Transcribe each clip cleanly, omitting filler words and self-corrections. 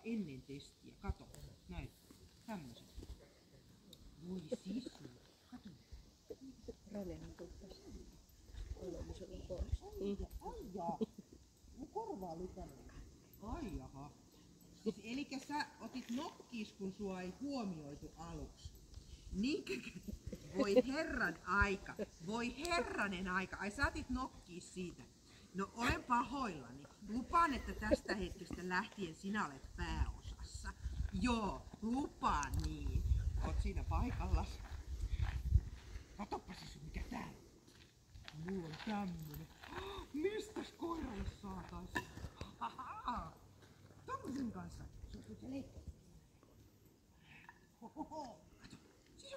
ennen testiä. Kato, näin. Tämmöset. Voi sisu. Kato. Ranehan tuppasi olemisella pois. Ai jaa. Mun korvaa lykännyt. Ai jaha. Siis elikkä sä otit nokkiis, kun sua ei huomioitu aluksi. Niinkö? Voi herran aika. Voi herranen aika. Ai sä otit nokkiis siitä. No olen pahoillani. Lupaan, että tästä hetkestä lähtien sinä olet pääosassa. Joo, lupaan niin. Oot siinä paikallas. Katoppa se sun mikä täällä. Mulla on tämmönen. Mistäs koiralle saatais? Tommosen kanssa. Suostut sä leikkiä? Hohoho. Kato. Sisu.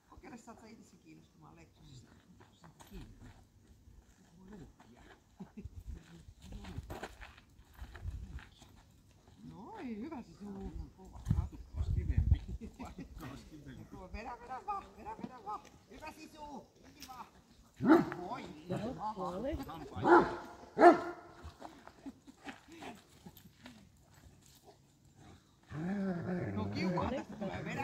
Kokeile saat sä itse kiinnostumaan leksyisistä. Saat kiinni. Voi luukkia. Noi, hyvä Sisu. Latukkaas kivempi. Latukkaas kivempi. Vedä vaan. Hyvä Sisu. Kiva. Voi. No kiukaa tästä tulee. Vedä.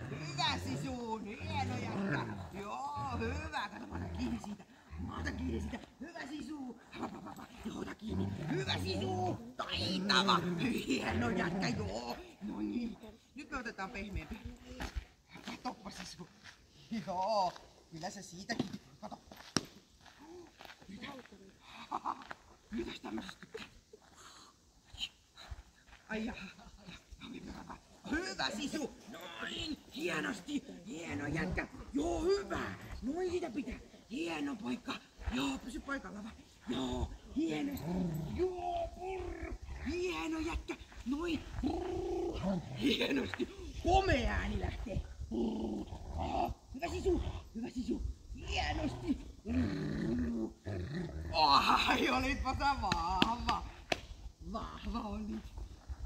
Hyvä Sisu. Hieno jätkä. Joo, hyvä. Kato, mä otan kiinni siitä. Hyvä Sisu. Joo, ota kiinni. Hyvä Sisu. Taitava. Hieno jätkä. Joo. No niin. Nyt me otetaan pehmeämpi. Katoppa Sisu. Joo. Kyllä se siitäkin. Kato. Mitäs tämmösestä tykkää? Ai jaha. Hyvä Sisu. Noin. Hienosti. Hieno jätkä. Joo, hyvä. Noin sitä pitää. Hieno poika. Joo, pysy paikalla vaan. Joo, hienosti. Joo, purr. Hieno jätkä. Noin. Purr. Hienosti. Komea ääni lähtee. Purr. Hyvä Sisu. Hienosti. Ai, olitpa sä vahva. Vahva olit.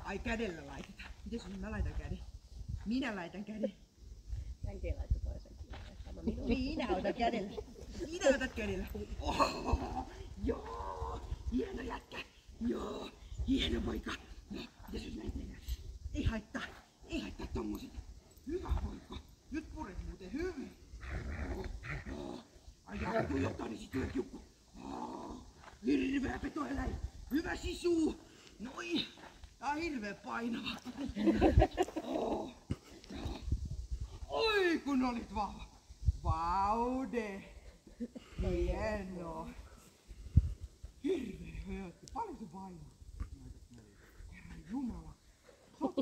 Ai, kädellä laitetaan. Mites mä laitan käden? Minä laitan käden. Äiti laittaa toisen käden. Minä otan kädellä. Sinä otat kädellä. Oh, joo. Hieno jätkä. Joo. Hieno poika. No, mitäs jos näin tehdään? Ei haittaa tommoset. Hyvä poika. Nyt puret muuten hyvin. Ai jaa, tuijottaa ne sit kiukku. Hirveä petoeläin. Hyvä Sisu. Noin. Tää on hirveä painava. Oi kun olit vahva. Vaude. Hieno. Hirveä höötti. Paljon se painaa? Herran Jumala.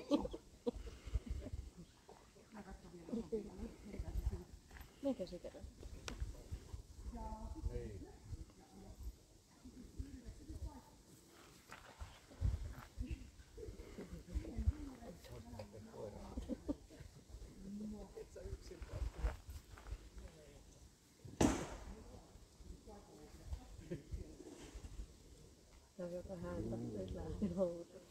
Sopi. Mä katson vielä sopia. Mikä se kerran? Se on joka häntä, nyt lähti housuun.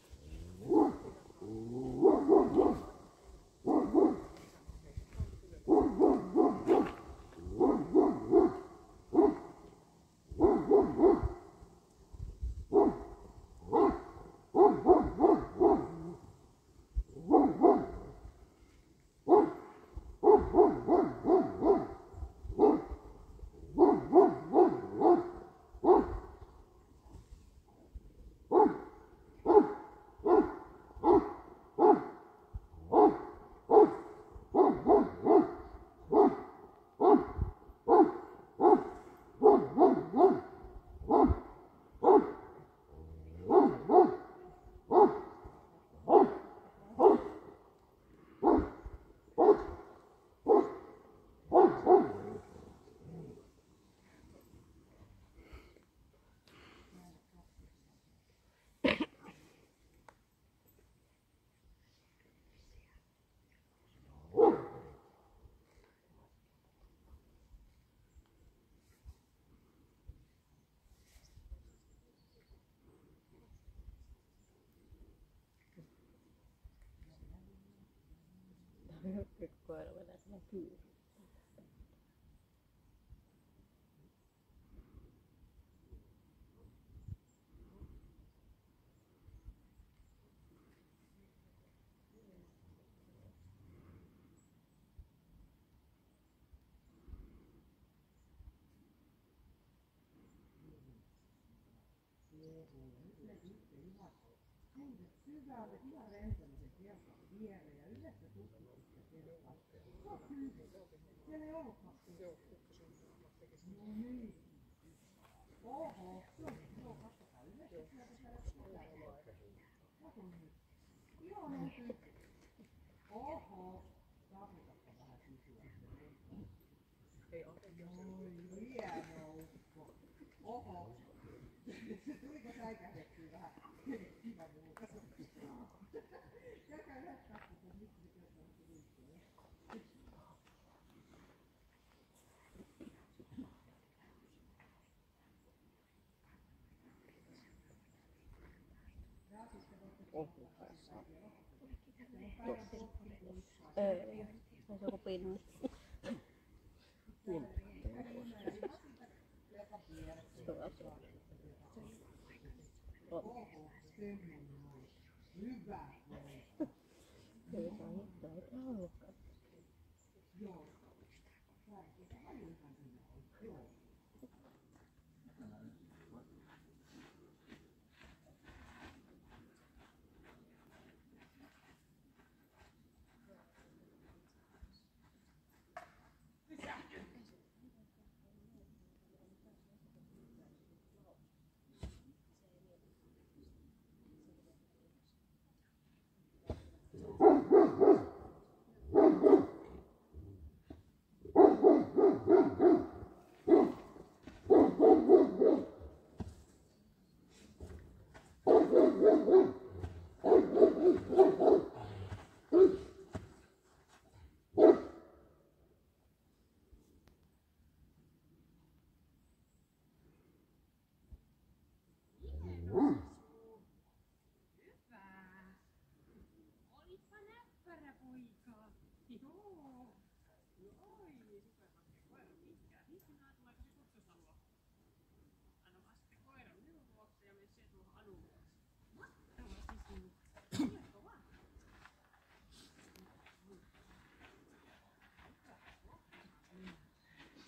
Nyt koira vedää sinne kyyriin. sulle. Nyt ne sitten ihan syvälle, ihan lentämisen kelkan viereen ja yhdessä tutkimuksessa kelkan. Se on hyvin. Siellä ei ollut happea. No niin. Oho, joo, katsotaan yhdessä sieltä siellä. Kato nyt. Ihan on oho, taputapa vähän kysyä. Ei ole. Oi, hieno ukko. Oho. Tuliko säikähdettyä vähän? Kiva muuta. Käykää yhdessä katsotaan, miksi se kertoo liikkuu. Ei, se on joku pinna. Hyvä. Ei saa mitään, ei ollutkaan. Joo.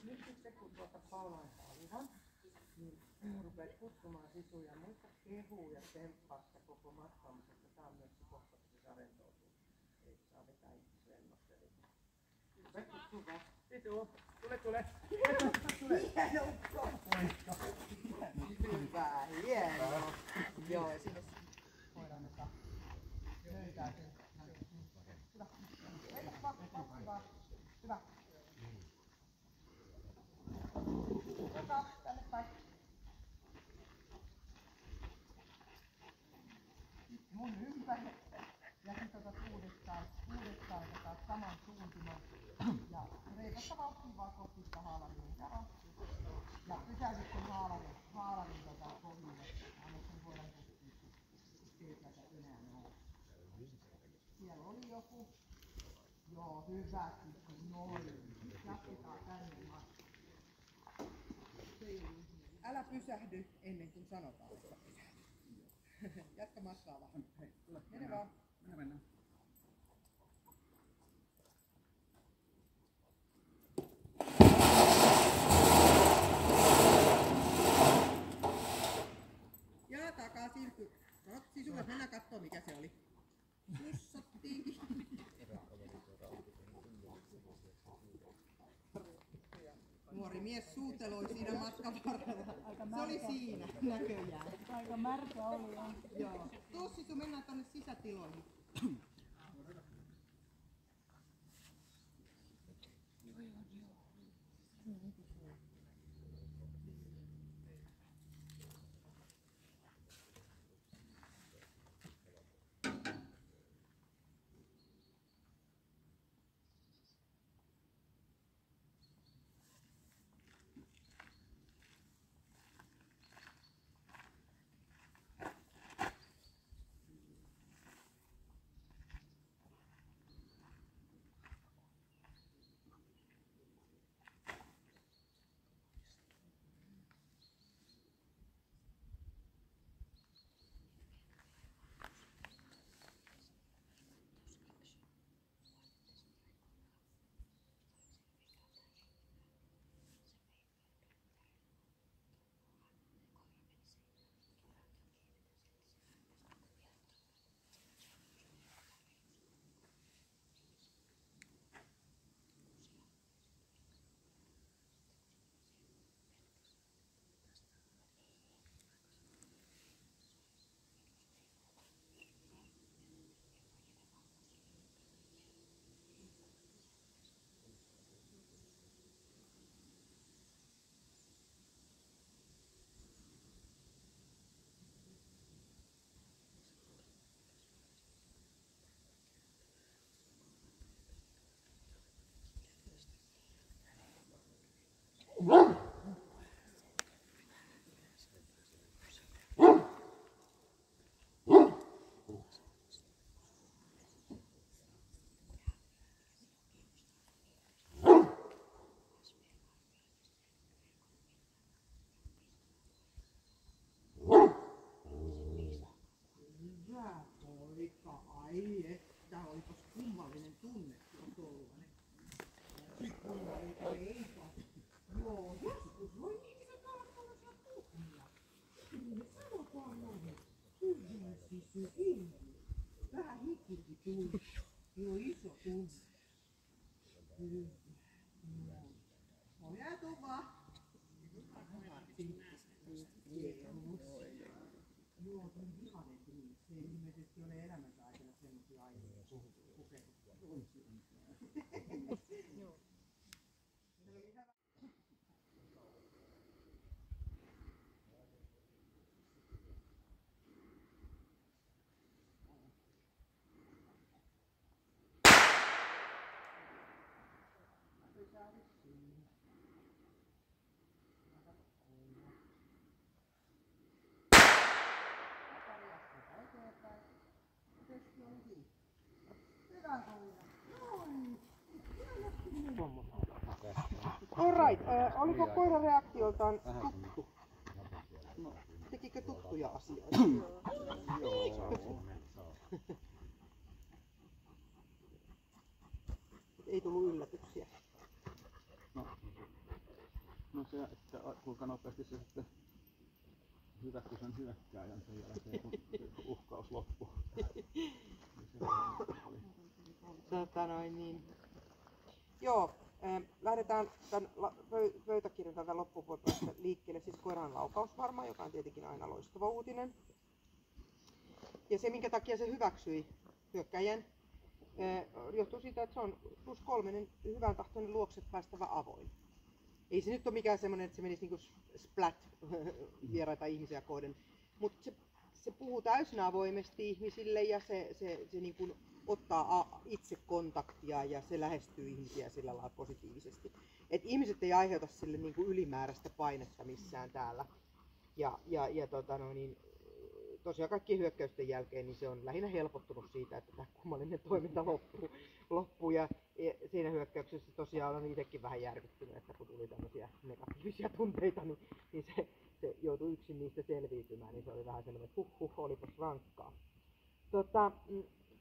Nyt sitten kun palataan ihan, niin rupeat kutsumaan Sisuja. Muista kehua ja tsemppaa sitä koko matkaa, mutta tää on myös se kohta, kun se saa rentoutua. Ei saa vetää itse lennosta. Rupea kutsumaan. Sisu, tule. Hieno ukkopoikka. Hyvä, hieno. Joo, ja sinne voidaan löytää sen. Hyvä. Heitä vaan. Hyvä. Joka, tänne päin. Mun ympäri. Ja sit otat uudestaan taas saman suuntuman. Ja reipasta vauhtia vaan kohti sitä haalarin. Ja pysäytit sen haalarin pohjille. Anna sen voidaan tutkia. Sieltä enää nousee. Siellä oli joku. Joo, hyvä. Noin. Jatketaan tänne matkaan. Älä pysähdy ennen kuin sanotaan, että pysähdy. Jatka matkaa vähän. Mene vaan. Mennään. Ja takaa Sirkky. No, Sisulle mennään kattoo mikä se oli. Sussattiin. Nuori mies suuteloi siinä matkan varrella. Se oli siinä näköjään. Aika märkä oli. Joo. Tuu Sisu, mennään tonne sisätiloihin. Tuli. Joo, iso tuli. Ole tuva. Joo, tuli vihainen tuli. Se ei ilmeisesti ole elämänsä aikana semmosia aiheita kokenut. Alright, oliko koira reaktioltaan tuttu? Tekikö tuttuja asioita? Ei tullut yllätyksiä. No se, että kuinka nopeasti se sitten hyväksyi sen hyökkääjän sen jälkeen, kun se uhkaus loppui. Joo, lähdetään tämän pöytäkirjan tätä loppupuolta liikkeelle, siis koiran laukausvarma, joka on tietenkin aina loistava uutinen. Ja se, minkä takia se hyväksyi hyökkäjän, johtuu siitä, että se on +3 hyvän tahtoinen luokse päästävä avoin. Ei se nyt ole mikään semmoinen, että se menisi niinku splat vieraita ihmisiä kohden, mutta se puhuu täysin avoimesti ihmisille ja se niin kuin ottaa itse kontaktia ja se lähestyy ihmisiä sillä lailla positiivisesti. Et ihmiset ei aiheuta sille niin kuin ylimääräistä painetta missään täällä. Tosiaan kaikkien hyökkäysten jälkeen niin se on lähinnä helpottunut siitä, että tämä kummallinen toiminta loppuu. Ja siinä hyökkäyksessä tosiaan olen itsekin vähän järkyttynyt, että kun tuli tämmöisiä negatiivisia tunteita, niin se joutui yksin niistä selviytymään, niin se oli vähän sellainen, että olipas rankkaa.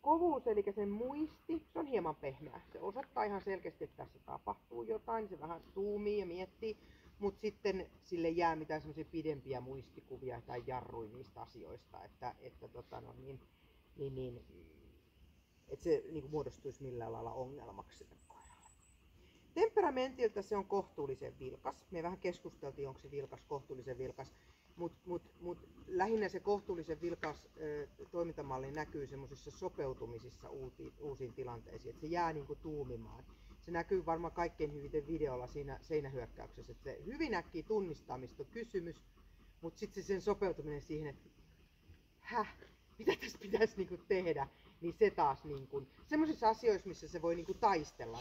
Kovuus, eli sen muisti, se on hieman pehmeä. Se osoittaa ihan selkeästi, että tässä tapahtuu jotain, se vähän zoomii ja miettii, mutta sitten sille jää mitään semmoisia pidempiä muistikuvia tai jarrui niistä asioista, että se niin kuin muodostuisi millään lailla ongelmaksi sille koiralle. Temperamentilta se on kohtuullisen vilkas. Me vähän keskusteltiin, onko se vilkas, kohtuullisen vilkas, mutta lähinnä se kohtuullisen vilkas toimintamalli näkyy semmoisissa sopeutumisissa uusiin tilanteisiin, että se jää niin kuin tuumimaan. Se näkyy varmaan kaikkein hyviten videolla siinä seinähyökkäyksessä, että se hyvin äkkiä tunnistaa, mistä on kysymys, mutta sitten sen sopeutuminen siihen, että mitä tässä pitäisi niinku tehdä, niin se taas niinku, semmoisissa asioissa, missä se voi niinku taistella,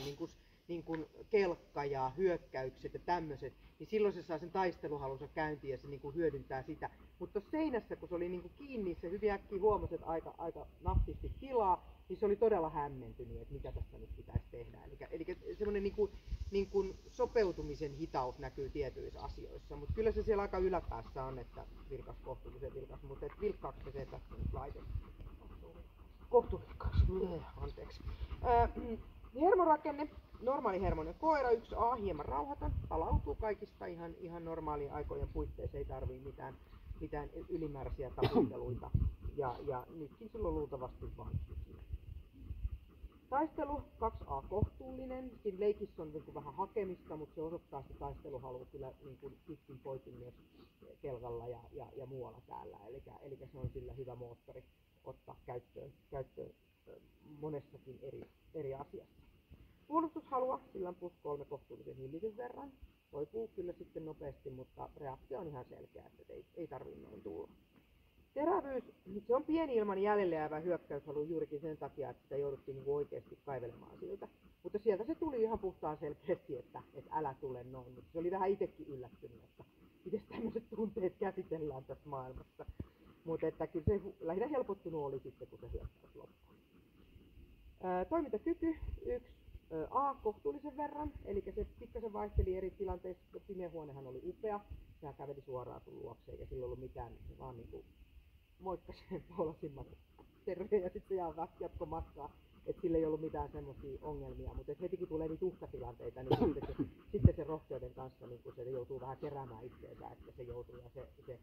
niin kuin kelkka ja hyökkäykset ja tämmöiset, niin silloin se saa sen taisteluhalunsa käyntiin ja se niin kuin hyödyntää sitä. Mutta seinässä, kun se oli niin kuin kiinni, se hyvin äkkiä huomasi, että aika nappisti tilaa, niin se oli todella hämmentynyt, että mitä tässä nyt pitäisi tehdä. Eli semmoinen niin kuin sopeutumisen hitaus näkyy tietyissä asioissa, mutta kyllä se siellä aika yläpäässä on, että vilkas, kohtuullisen vilkas, mutta vilkkaaksi se tässä nyt laitettu. Kohtuuvilkas, anteeksi. Hermorakenne. Normaali hermonen koira, 1A, hieman rauhaton, palautuu kaikista ihan normaaliin aikojen puitteissa, ei tarvii mitään ylimääräisiä taputteluita. Ja nytkin sillä on luultavasti vain hikinen. Taistelu, 2A kohtuullinen, siinä leikissä on niin vähän hakemista, mutta se osoittaa sitä taisteluhalua kyllä niin pitkin poikin myös kelkalla ja muualla täällä. Eli se on sillä hyvä moottori ottaa käyttöön monessakin eri asiassa. Puolustushalua, sillä on +3 kohtuullisen hillityn verran. Toipuu kyllä sitten nopeasti, mutta reaktio on ihan selkeä, että ei tarvitse noin tulla. Terävyys, se on pieni ilman jäljelle jäävä hyökkäyshalu juurikin sen takia, että sitä jouduttiin niin oikeasti kaivelemaan siltä. Mutta sieltä se tuli ihan puhtaan selkeästi, että älä tule noin. Mutta se oli vähän itsekin yllättynyt, että miten tämmöiset tunteet käsitellään tässä maailmassa. Mutta että kyllä se lähinnä helpottunut oli sitten, kun se hyökkäys loppui. Toimintakyky, 1A kohtuullisen verran, eli se pikkasen vaihteli eri tilanteissa. Pimeä huonehan oli upea, sehän käveli suoraan sun luokseen ja sillä ei ollut mitään, vaan niinku moikkaseen puolasimmat terveen ja sitten jatko matkaa. että sillä ei ollut mitään semmoisia ongelmia, mutta heti kun tulee niitä uhkatilanteita, niin sitten se rohkeuden kanssa niin kun se joutuu vähän keräämään itseensä, että se joutuu ja se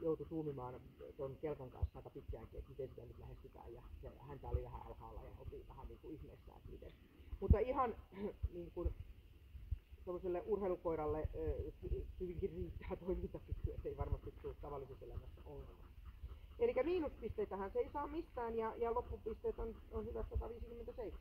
joutui tuumimaan tuon kelkan kanssa aika pitkäänkin, että miten sitä nyt lähestytään ja häntä oli vähän alhaalla ja oltiin vähän niin kuin ihmeessään, että miten. Mutta ihan niin kuin tuollaiselle urheilukoiralle hyvinkin riittää toimintakykyä, että ei varmasti tule tavallisessa elämässä ongelma. Eli miinuspisteitähän se ei saa mistään ja loppupisteet on hyvät 157.